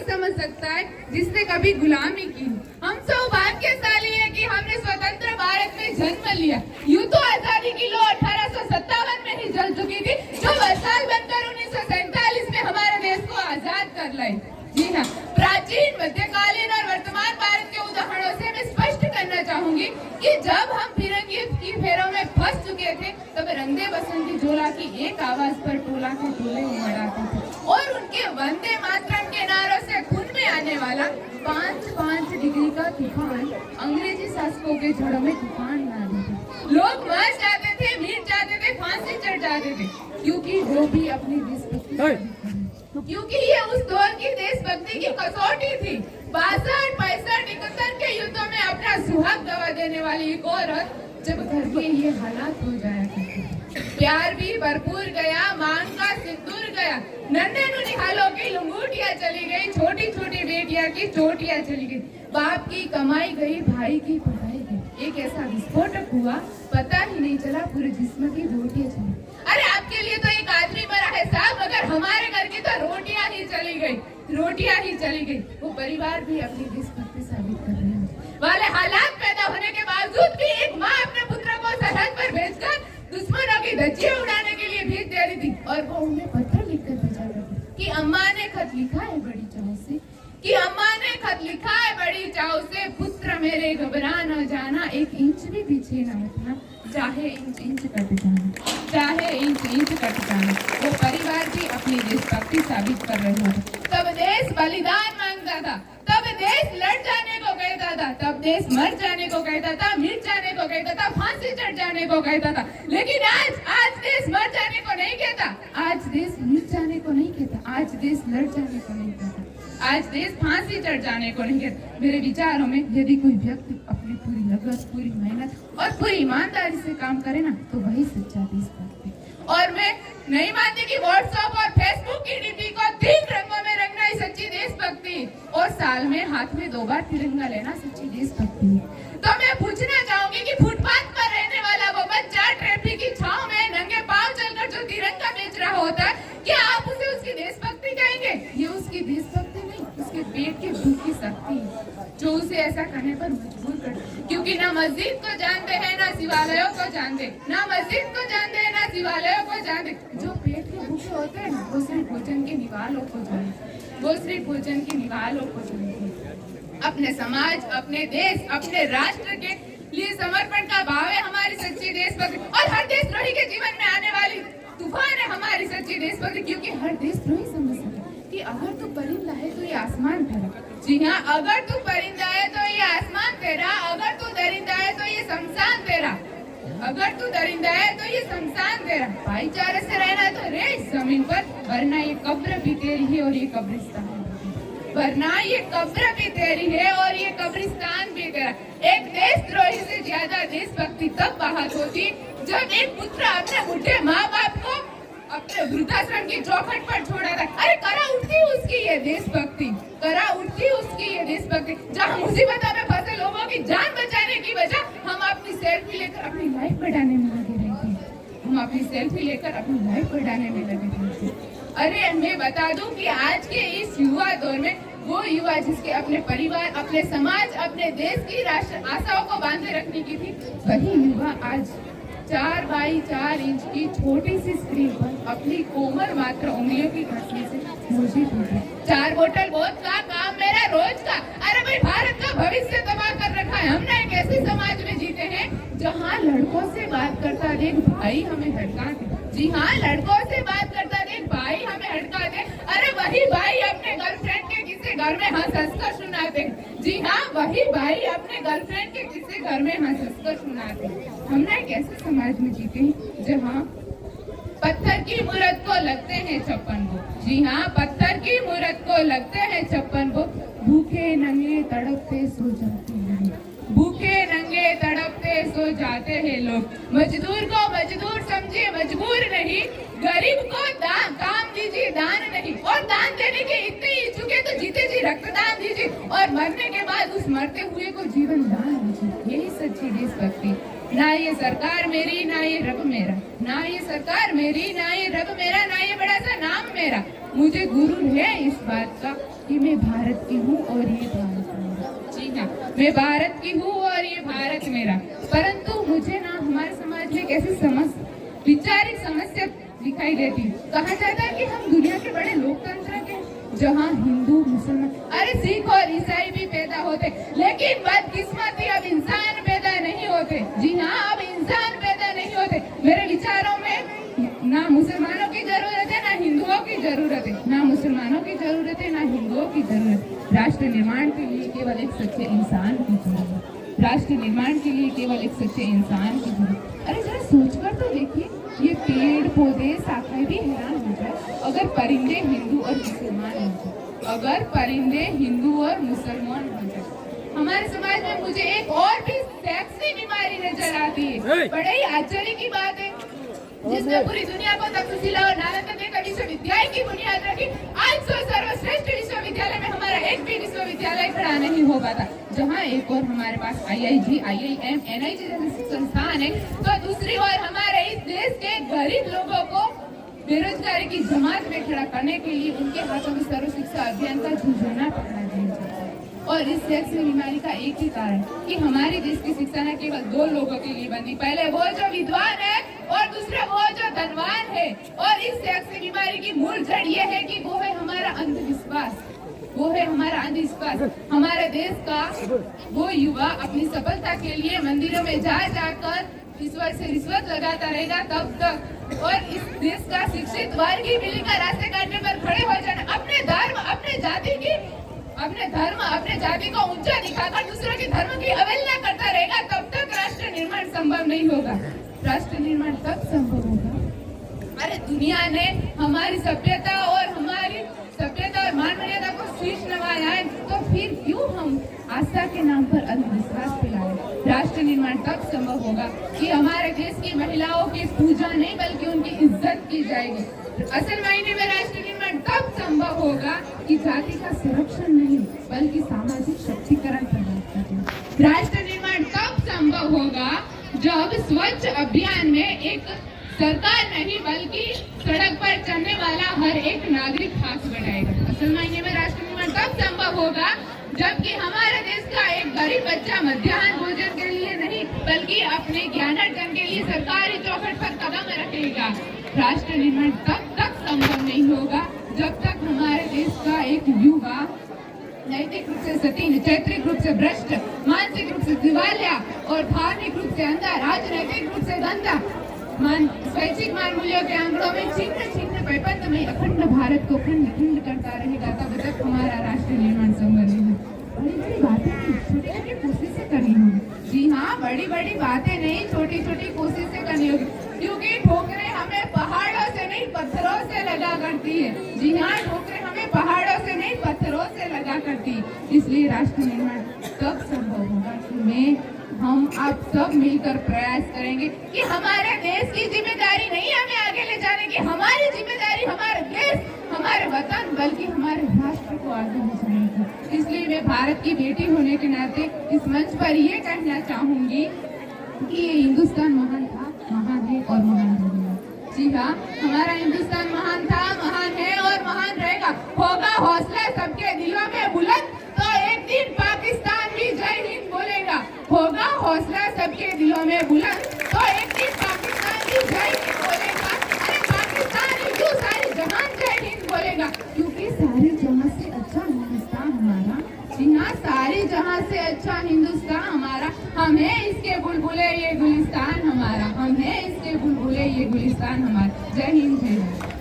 समझ सकता है जिसने कभी गुलामी की। हम सौभाग्यशाली है कि हमने स्वतंत्र भारत में जन्म लिया। यूं तो आजादी की लौ 1857 में ही जल चुकी थी, जो वसाल बनकर 1947 में हमारे देश को आजाद कर लाई। जी हाँ, प्राचीन, मध्यकालीन और वर्तमान भारत के उदाहरणों से मैं स्पष्ट करना चाहूंगी कि जब हम फिरंगी की फेरों में फंस चुके थे, तब रंगे बसंती जोला की एक आवाज पर टोला के टोले उमड़ाते थे और उनके वंदे मातरम के नारों से खून में आने वाला 5-5 डिग्री का तूफान अंग्रेजी शासकों के जड़ों में तूफान ला देते। लोग मर जाते थे, मिट जाते थे, फांसी चढ़ जाते थे, क्योंकि वो भी अपनी देशभक्ति, क्योंकि ये उस दौर की देशभक्ति की कसौटी थी। 62, 65, 71 के युद्धों में अपना सुहाग गवा देने वाली एक औरत जब घर के ये हालात हो जाया करते, प्यार भी भरपूर गया, मांग का सिंदूर गया, नन्हे निहालों की लंगूटियां चली गई, छोटी छोटी बेटियां की चोटियां चली गई, बाप की कमाई गई, भाई की पढ़ाई गई। एक ऐसा विस्फोटक हुआ, पता ही नहीं चला, पूरे जिस्म की रोटियां चली। अरे आपके लिए तो एक आदमी मरा है साहब, मगर हमारे घर की तो रोटियां ही चली गई, रोटियां ही चली गई। वो परिवार भी अपनी देशभक्ति साबित कर रहे हैं वाले हालात पैदा होने के बावजूद भी एक माँ अपने पुत्र को सरहद पर भेजकर दुश्मनों की धज्जियां उड़ाने के लिए भेज दे रही थी, और वो उन्हें पत्र लिखकर भेजा करती कि अम्मा ने खत लिखा है बड़ी चाव से, कि अम्मा ने खत लिखा है बड़ी चाव से, पुत्र मेरे घबरा न जाना, 1 इंच भी पीछे न हटना, चाहे इंच इंच कट जाना, चाहे इंच इंच कट जाना। वो परिवार भी अपनी देशभक्ति साबित कर रहे हैं। तब देश बलिदान मांगता था, तब देश लड़ जाने को कहता था, तब देश मर जाने को कहता था, मिट जाने को कहता था, फांसी चढ़ जाने को कहता था। लेकिन आज देश मर जाने को नहीं कहता, आज देश मिट जाने को नहीं कहता, आज देश लड़ जाने को नहीं कहता, आज देश फांसी चढ़ जाने को नहीं कहता। मेरे विचारों में यदि कोई व्यक्ति अपनी पूरी लगन, पूरी मेहनत और पूरी ईमानदारी से काम करे ना, तो वही सच्चा देशभक्त है। और मैं नहीं मानती कि व्हाट्सएप और फेसबुक की डीपी को 3 रंगों में रंगना ही सच्ची देशभक्ति, और साल में हाथ में 2 बार तिरंगा लेना सच्ची देशभक्ति है। तो मैं पूछना चाहूंगी कि फुटपाथ पर रहने वाला वो बच्चा ट्रैफिक की छांव में नंगे पांव चलकर जो तिरंगा बेच रहा होता है, क्या आप उसे उसकी देशभक्ति कहेंगे? ये उसकी देशभक्ति नहीं, उसके पेट के भूख की शक्ति है जो उसे ऐसा करने पर मजबूर कर। क्योंकि ना मस्जिद को जानते हैं, ना शिवालयों को जानते, ना मस्जिद को जानते हैं, ना शिवालयों को जानते। जो पेट के भूखे होते हैं ना, वो सिर्फ भोजन के निवालों को जानते, वो सिर्फ भोजन के निवालों को जानते। अपने समाज, अपने देश, अपने राष्ट्र के लिए समर्पण का भाव है हमारी सच्ची देशभक्ति, और हर देशद्रोही के जीवन में आने वाली तूफान है हमारी सच्ची देशभक्ति। क्योंकि हर देशद्रोही समझ सकता है कि अगर तू परिंदा है तो ये आसमान तेरा। जी हाँ, अगर तू परिंदा है तो ये आसमान तेरा, अगर तू दरिंदा है तो ये शमशान तेरा, अगर तू दरिंदा है तो ये शमशान तेरा। भाईचारे से रहना तो रहे इस जमीन पर, वरना ये कब्र भी तेरी है और ये कब्रिस्तान, वरना ये कब्र भी तेरी है और ये कब्रिस्तान भी तेरा। एक देशद्रोही से ज्यादा देशभक्ति तब बात होती जब एक पुत्र अपने बुढ़े माँ बाप को अपने वृद्धाश्रम की चौखट पर छोड़ा था। अरे करा उठती उसकी ये देशभक्ति, करा उठती उसकी ये देशभक्ति। जहाँ मुसीबतों में फंसे लोगों की जान बचाने की वजह हम अपनी सेल्फी लेकर अपनी लाइफ बढ़ाने में लगे रहते हैं, हम अपनी सेल्फी लेकर अपनी लाइफ बढ़ाने में लगे रहते हैं। अरे मैं बता दूं कि आज के इस युवा दौर में वो युवा जिसके अपने परिवार, अपने समाज, अपने देश की राष्ट्र आशाओं को बांधे रखने की थी, वही युवा आज 4 बाई 4 इंच की छोटी सी स्क्रीन पर अपनी कोमल मात्र उंगलियों की घटने से मुझे 4 बोतल वोद का काम मेरा रोज का। अरे भाई, भारत का भविष्य तबाह कर रखा है। हमने एक ऐसे समाज में जीते हैं जहाँ लड़कों से बात करता देख भाई हमें हटका दे। जी हाँ, लड़कों से बात करता देख भाई हमें हटका दे। अरे वही भाई अपने गर्लफ्रेंड के किसी घर में हंस कर सुनाते। जी हाँ, वही भाई अपने गर्लफ्रेंड के किसी घर में हंस कर सुनाते। हमने एक ऐसे समाज में जीते हैं जहाँ पत्थर की मूरत को लगते हैं 56 भोग। जी हाँ, पत्थर की मूरत को लगते हैं 56 भोग। भूखे नंगे तड़पते सो जाते हैं, भूखे नंगे तड़पते सो जाते हैं लोग। मजदूर को मजदूर समझिए, मजबूर नहीं। गरीब को काम दीजिए, दान नहीं। और दान देने के इतने इच्छुक है तो जीते जी रक्तदान दीजिए, और मरने के बाद उस मरते हुए को जीवन दान दीजिए। यही सच्ची देशभक्ति। ना ये सरकार मेरी, ना ये रब मेरा, ना ये सरकार मेरी, ना ये रब मेरा, ना ये बड़ा सा नाम मेरा। मुझे गुरु है इस बात का कि मैं भारत की हूँ और ये भारत मेरा। जी हाँ, मैं भारत की हूँ और ये भारत मेरा। परंतु मुझे ना हमारे समाज में एक ऐसी वैचारिक समस्या दिखाई देती। कहा जाता है कि हम दुनिया के बड़े लोकतंत्र के, जहाँ हिंदू मुसलमान, अरे सिख और ईसाई भी पैदा होते, लेकिन बदकिस्मती अब इंसान पैदा नहीं होते। जी हाँ, अब इंसान पैदा नहीं होते। मेरे विचारों में ना मुसलमानों की जरूरत है, ना हिंदुओं की जरूरत है, ना मुसलमानों की जरूरत है, ना हिंदुओं की जरूरत है। राष्ट्र निर्माण के लिए केवल एक सच्चे इंसान की जरूरत है। राष्ट्र निर्माण के लिए केवल एक सच्चे इंसान की जरूरत। अरे जरा सोचकर तो देखिए, ये पेड़ पौधे शाखाएं भी हैरान हो जाए अगर परिंदे हिंदू और मुसलमान हो जाए, अगर परिंदे हिंदू और मुसलमान हो जाए। हमारे समाज में मुझे एक और भी सेक्सी बीमारी नजर आती है। बड़े ही आश्चर्य की बात है, जिसने पूरी दुनिया को तक्षशिला और नालंदा जैसे विश्वविद्यालय की बुनियाद रखी। आज तो सर्वश्रेष्ठ विश्वविद्यालय में हमारा एक भी विश्वविद्यालय खड़ा नहीं हो पाता। जहाँ एक और हमारे पास IIG, IIM, NIT जैसे संस्थान है, तो दूसरी ओर हमारे इस देश के गरीब लोगों को बेरोजगारी की जमात में खड़ा करने के लिए उनके हाथों में सर्व शिक्षा अभियान का झुंझुना पकड़ा दिया जाता है। और इस सेक्स बीमारी का एक ही कारण कि हमारे देश की शिक्षा न केवल दो लोगों के लिए बनी, पहले वो जो विद्वान है और दूसरे वो जो धनवान है। और इस सेक्स बीमारी की मूल जड़ ये है कि वो है हमारा अंधविश्वास, वो है हमारा अंधविश्वास। हमारे देश का वो युवा अपनी सफलता के लिए मंदिरों में जा जाकर ईश्वर से रिश्वत लगाता रहेगा तब तक। और इस देश का शिक्षित वर्ग ही बिल्ली का रास्ते काटने पर खड़े हो जाना, अपने धर्म, अपने जाति की, अपने धर्म, अपने जाति को ऊंचा दिखाकर दूसरों के धर्म की अवहेलना करता रहेगा, तब तक राष्ट्र निर्माण संभव नहीं होगा। राष्ट्र निर्माण तब संभव होगा, अरे दुनिया ने हमारी सभ्यता और मान मर्यादा को शीश नवाया है, तो फिर क्यों हम आस्था के नाम पर अंधविश्वास फैलाएं। राष्ट्र निर्माण तब संभव होगा कि हमारे देश की महिलाओं की पूजा नहीं बल्कि उनकी इज्जत की जाएगी। असल मायने में राष्ट्र निर्माण तब संभव होगा कि जाति का संरक्षण नहीं बल्कि सामाजिक शक्तिकरण प्रदान करें। राष्ट्र निर्माण तब संभव होगा जब स्वच्छ अभियान में एक सरकार नहीं बल्कि सड़क पर चलने वाला हर एक नागरिक हाथ बढ़ाएगा। असल मायने में राष्ट्र निर्माण तब संभव होगा जबकि हमारे देश का एक गरीब बच्चा मध्याह्न भोजन के लिए नहीं बल्कि अपने ज्ञानार्जन के लिए सरकारी चौखट पर कदम रखेगा। राष्ट्र निर्माण तब तक संभव नहीं होगा जब तक हमारे देश का एक युवा नैतिक रूप से सतीन, चैत्रिक रूप से भ्रष्ट, मानसिक रूप से दिवालिया और धार्मिक रूप से अंधा, राजनैतिक रूप से गंदा, स्वैच्छिक मान मूल्यों के आंकड़ों में छिन्न छिन्न पैपंद में अखंड भारत को खंड खंड करता रहेगा, तब तक हमारा राष्ट्र निर्माण संभव नहीं है। बड़ी बड़ी बातें नहीं, छोटी छोटी कोशिशें करनी होगी। जी हाँ, बड़ी बड़ी बातें नहीं, छोटी छोटी कोशिशें करनी होगी, क्योंकि ठोकरें हमें पहाड़ों से नहीं पत्थरों से लगा करती है। जी हाँ, ठोकरें हमें पहाड़ों से नहीं पत्थरों से लगा करती है। इसलिए राष्ट्र निर्माण तब संभव होगा कि हम आप सब मिलकर प्रयास करेंगे कि हमारे देश की जिम्मेदारी नहीं हमें आगे ले जाने की, हमारी जिम्मेदारी हमारे देश, हमारे वतन बल्कि हमारे राष्ट्र को आगे ले जाने की। इसलिए मैं भारत की बेटी होने के नाते इस मंच पर ये कहना चाहूंगी कि ये हिंदुस्तान महान था, महान है और महान रहेगा। जी हाँ, हमारा हिंदुस्तान महान था, महान है और महान रहेगा। होगा हौसला सबके दिलों में बुलंद तो एक दिन पाकिस्तान भी जय हिंद बोलेगा। होगा हौसला सबके दिलों में बुलंद तो एक दिन पाकिस्तान भी जय हिंद बोलेगा। अरे पाकिस्तान ही क्यों, सारी जहान जय हिंद बोलेगा, क्योंकि सारी जहां से अच्छा हिंदुस्तान हमारा। जी हाँ, सारी जहां से अच्छा हिंदुस्तान हमारा। हम हैं इसके बुलबुले ये गुलिस्तान हमारा, हम हैं इसके बुलबुले ये गुलिस्तान हमारा। जय हिंद, जय हिंद।